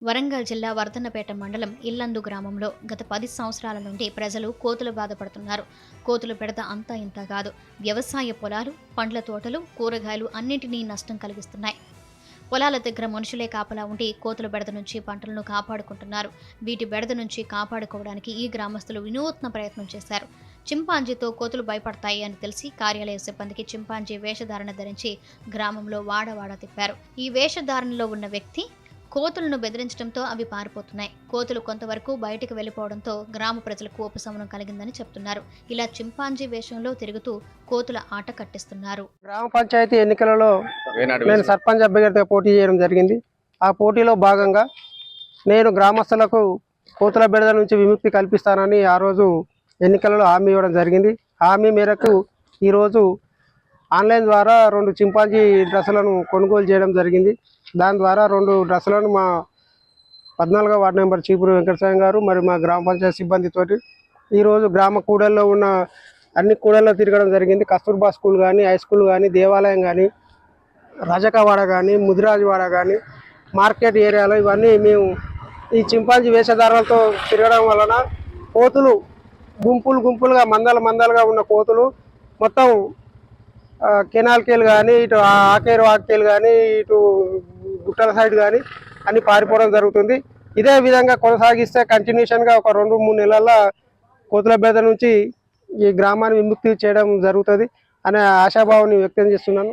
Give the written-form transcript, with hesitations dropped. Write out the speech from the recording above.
వరంగల్ జిల్లా వర్ధన్నపేట మండలం ఇల్లందు గ్రామంలో గత 10 సంవత్సరాల నుండి ప్రజలు కోతులు బాధపడుతున్నారు. కోతులు బెడద అంతా ఇంతా కాదు. వ్యవసాయ పొలాలు, పండ్ల తోటలు, కూరగాయలు అన్నింటినీ నష్టం కలిగిస్తున్నాయి. పొలాల దగ్గర మనుషులే కాపలా ఉండి కోతుల బెడద నుంచి పంటలను కాపాడుకుంటున్నారు. వీటి బెడద నుంచి కాపాడుకోవడానికి ఈ గ్రామస్తులు వినూత్న ప్రయత్నం చేశారు. చింపాంజీతో కోతులు భయపడతాయి అని తెలిసి కార్యాలయ సిబ్బందికి చింపాంజీ వేషధారణ ధరించి గ్రామంలో వాడవాడ తిప్పారు. ఈ వేషధారణలో ఉన్న వ్యక్తి కోతులను బెదిరించడంతో అవి పారిపోతున్నాయి. కోతులు కొంతవరకు బయటకు వెళ్లిపోవడంతో గ్రామ ప్రజలకు ఉపశమనం కలిగిందని చెప్తున్నారు. ఇలా చింపాంజీ వేషంలో తిరుగుతూ కోతుల ఆట కట్టిస్తున్నారు. గ్రామ పంచాయతీ ఎన్నికలలో నేను సర్పంచ్ అభ్యర్థిగా పోటీ చేయడం జరిగింది. ఆ పోటీలో భాగంగా నేను గ్రామస్తులకు కోతుల బెడద నుంచి విముక్తి కల్పిస్తానని ఆ రోజు ఎన్నికలలో హామీ ఇవ్వడం జరిగింది. హామీ మేరకు ఈరోజు ఆన్లైన్ ద్వారా 2 చింపాంజీ డ్రెస్సులను కొనుగోలు చేయడం జరిగింది. దాని ద్వారా 2 డ్రెస్సులను మా 14వ వార్డు నెంబర్ చీపురు వెంకటస్వామి గారు మరియు మా గ్రామ పంచాయతీ సిబ్బందితోటి ఈరోజు గ్రామ కూడల్లో ఉన్న అన్ని కూడల్లో తిరగడం జరిగింది. కస్తూర్బా స్కూల్ కానీ, హై స్కూల్ కానీ, దేవాలయం కానీ, రజకవాడ కానీ, ముదిరాజువాడ కానీ, మార్కెట్ ఏరియాలో ఇవన్నీ మేము ఈ చింపాంజీ వేషధారాలతో తిరగడం వలన కోతులు గుంపులుగా మందలుగా ఉన్న కోతులు మొత్తం కెనాల్కేలు కానీ, ఇటు ఆకేరు వాక్కేలు కానీ, ఇటు గుట్టల సైడ్ కానీ అన్ని పారిపోవడం జరుగుతుంది. ఇదే విధంగా కొనసాగిస్తే కంటిన్యూషన్గా ఒక 2-3 నెలల కోతుల బెడద నుంచి ఈ గ్రామాన్ని విముక్తి చేయడం జరుగుతుంది అనే ఆశాభావాన్ని వ్యక్తం చేస్తున్నాను.